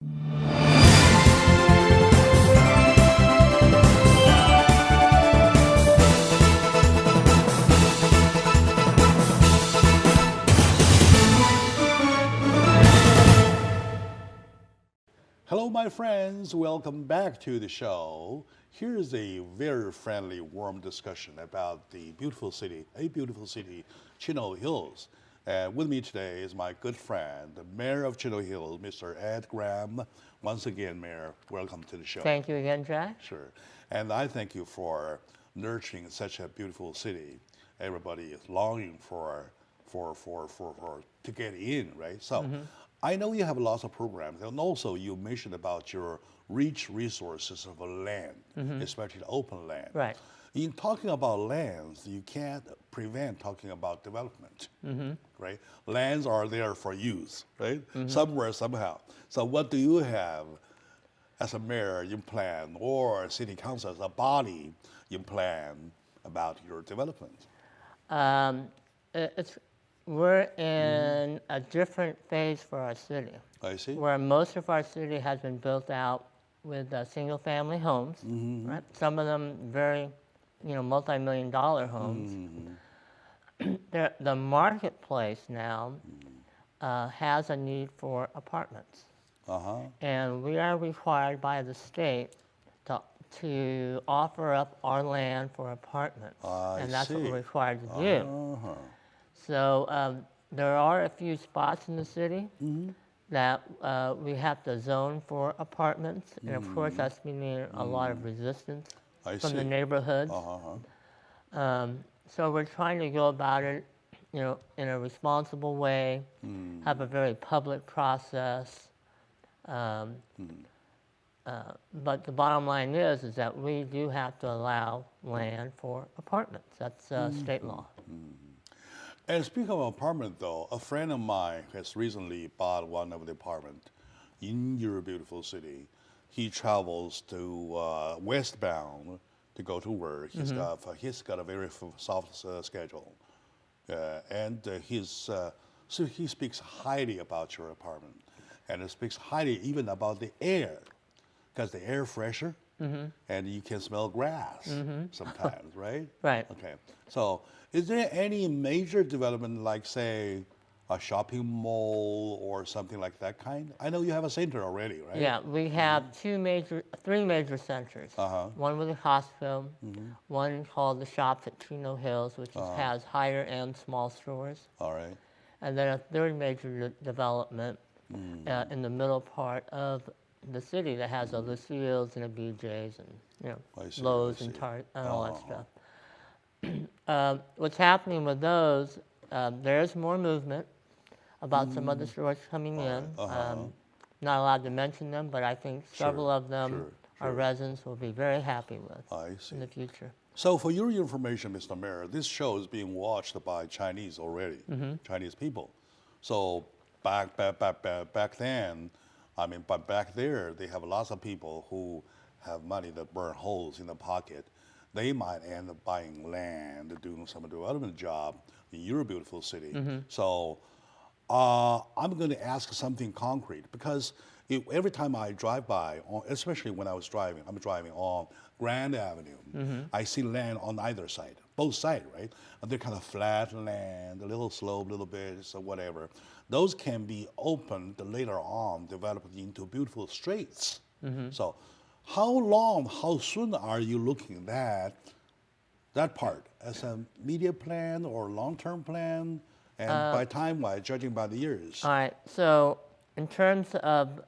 Hello, my friends. Welcome back to the show. Here's a very friendly, warm discussion about the beautiful city, Chino Hills. And with me today is my good friend, the mayor of Chino Hills, Mr. Ed Graham. Once again, Mayor, welcome to the show. Thank you again, Jack. Sure. And I thank you for nurturing such a beautiful city. Everybody is longing to get in, right? So I know you have lots of programs, and also you mentioned about your rich resources of land, especially open land. Right. In talking about lands, you can't prevent talking about development, right? Lands are there for use, right? Somewhere, somehow. So what do you have as a mayor you plan, or city council as a body you plan about your development? We're in a different phase for our city, I see. where most of our city has been built out with single-family homes, right? Some of them very, multi-million-dollar homes. The marketplace now has a need for apartments, and we are required by the state to offer up our land for apartments, and that's what we're required to do. So there are a few spots in the city that we have to zone for apartments, and of course that's meaning a lot of resistance from the neighborhoods. So we're trying to go about it, in a responsible way, have a very public process. But the bottom line is that we do have to allow land for apartments. That's state law. And speaking of apartment, though, a friend of mine has recently bought one of the apartment in your beautiful city. He travels to westbound to go to work. He's got a very soft schedule, and so he speaks highly about your apartment, and he speaks highly even about the air, because the air fresher, and you can smell grass sometimes, right? Right. Okay. So is there any major development, like, say, a shopping mall or something like that kind? I know you have a center already, right? Yeah, we have three major centers. One with a hospital, one called the Shops at Chino Hills, which has higher end small stores. All right. And then a third major development in the middle part of the city that has a Lucille's and a BJ's and Lowe's and Target and all that stuff. What's happening with those, there's more movement about some other stores coming in. Not allowed to mention them, but I think several of them our residents will be very happy with in the future. So for your information, Mr. Mayor, this show is being watched by Chinese already, Chinese people. So back then, but back there, they have lots of people who have money that burn holes in the pocket. They might end up buying land, doing some development job in your beautiful city. So I'm going to ask something concrete, because every time I drive by, especially when I'm driving on Grand Avenue, I see land on either side, both sides, right? And they're kind of flat land, a little slope, a little bit, so whatever. Those can be opened later on, developed into beautiful streets. So how soon are you looking at that part as a media plan or long-term plan? And by time-wise, judging by the years. All right, so in terms of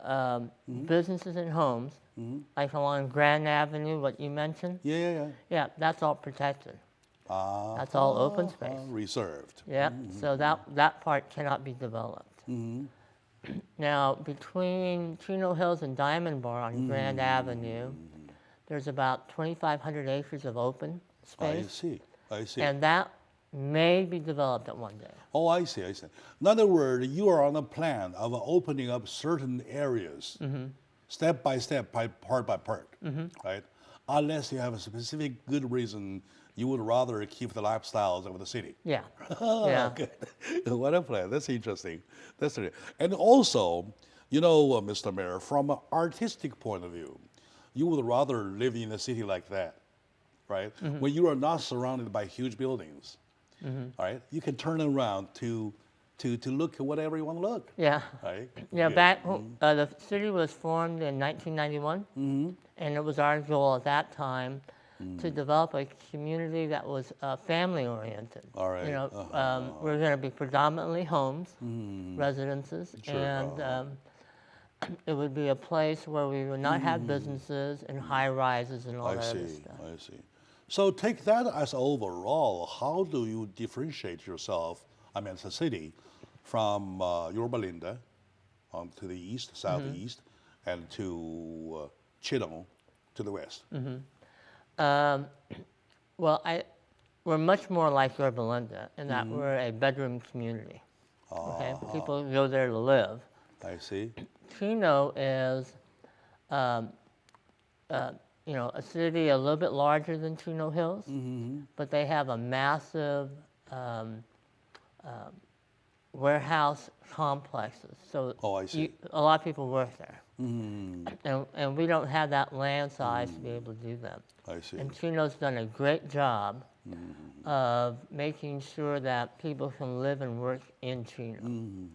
businesses and homes, like along Grand Avenue, what you mentioned? Yeah, that's all protected. That's all open space. Reserved. Yeah, so that part cannot be developed. Now, between Chino Hills and Diamond Bar on Grand Avenue, there's about 2,500 acres of open space. I see. And that may be developed at one day. Oh, I see. In other words, you are on a plan of opening up certain areas, step by step, part by part, right? Unless you have a specific good reason, you would rather keep the lifestyles of the city. Yeah. Good. What a plan. That's interesting. And also, You know, Mr. Mayor, from an artistic point of view, you would rather live in a city like that, right? When you are not surrounded by huge buildings, all right? You can turn around to look at whatever you want to look, Yeah. right? Yeah, Good. back the city was formed in 1991, and it was our goal at that time to develop a community that was family oriented. All right. You know, we're going to be predominantly homes, residences, Sure, and it would be a place where we would not have businesses and high rises and all I that other see, stuff. I see. So take that as overall. How do you differentiate yourself, I mean, as a city, from Yorba Linda to the east, southeast, and to Chino to the west? Well, we're much more like Yorba Linda in that we're a bedroom community. Okay, people go there to live. I see. Chino is, you know, a city a little bit larger than Chino Hills, but they have a massive warehouse complexes. So Oh, I see. a lot of people work there, and we don't have that land size to be able to do that. I see. And Chino's done a great job of making sure that people can live and work in Chino.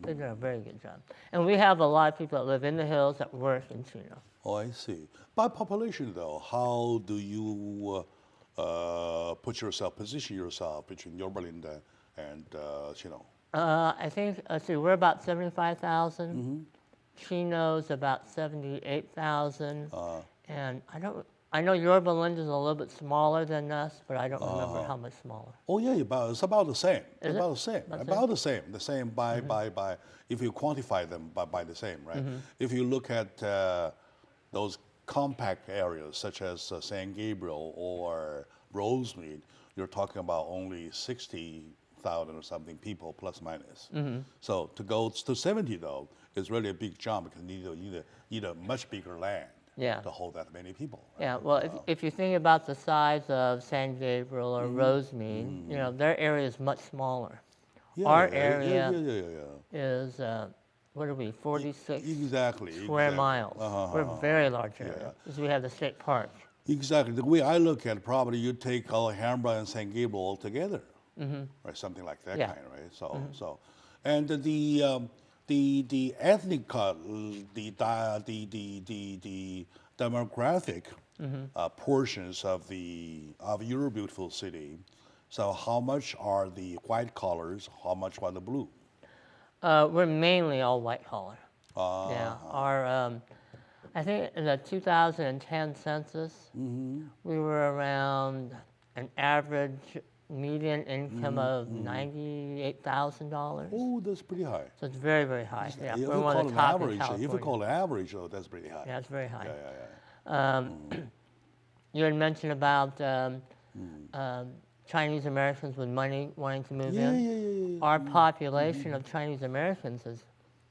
They've done a very good job. And we have a lot of people that live in the hills that work in Chino. Oh, I see. By population, though, how do you position yourself between Yorba Linda and Chino? I think, let's see, we're about 75,000. Chino's about 78,000. And I know Yorba Linda's a little bit smaller than us, but I don't remember how much smaller. Oh yeah, it's about the same. Is it? About the same. About the About the same. The same by if you quantify them by the same, right? If you look at those compact areas such as San Gabriel or Rosemead, you're talking about only 60,000 or something people plus minus. So to go to 70 though is really a big jump because you need a much bigger land. Yeah. To hold that many people. Right? Yeah, well, if you think about the size of San Gabriel or Rosemead, you know, their area is much smaller. Yeah, Our yeah, area yeah. is, what are we, 46 Exactly. square miles. We're a very large area Yeah. because we have the state park. Exactly. The way I look at it, probably you take Alhambra and San Gabriel all together, or something like that Yeah. kind, right? So, and the ethnic, the demographic portions of your beautiful city. So, how much are the white collars? How much are the blue? We're mainly all white collar. Yeah, our I think in the 2010 census, we were around an average median income of $98,000. Oh, that's pretty high. So it's very, very high. Yeah, If we're you one call of the it top in average, California. if you call it average, though, that's pretty high. Yeah, it's very high. Yeah. You had mentioned about Chinese Americans with money wanting to move in. Yeah. Our population of Chinese Americans has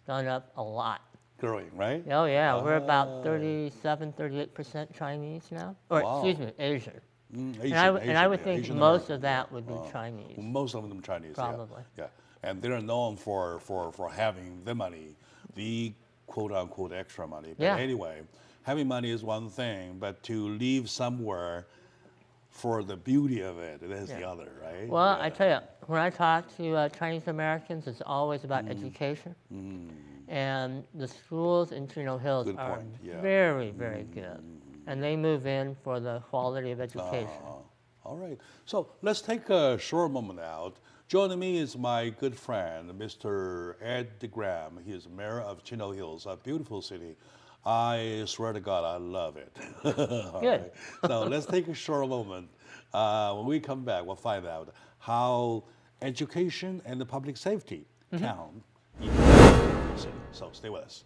gone up a lot. Growing, right? Oh yeah, we're about 38% Chinese now. Or Wow. excuse me, Asian. Asian, And I would yeah, think Asian most American, of that would be Chinese. Most of them Chinese, Probably. Yeah. And they're known for having the money, the quote unquote extra money. But Yeah. anyway, having money is one thing, but to leave somewhere for the beauty of it, that's the other, right? Well, Yeah. I tell you, when I talk to Chinese Americans, it's always about education. And the schools in Chino Hills Good are point, yeah. very, very good. And they move in for the quality of education. All right. So let's take a short moment out. Joining me is my good friend, Mr. Ed Graham. He is mayor of Chino Hills, a beautiful city. I swear to God, I love it. All Good. right. So let's take a short moment. When we come back, we'll find out how education and the public safety count in the city. So stay with us.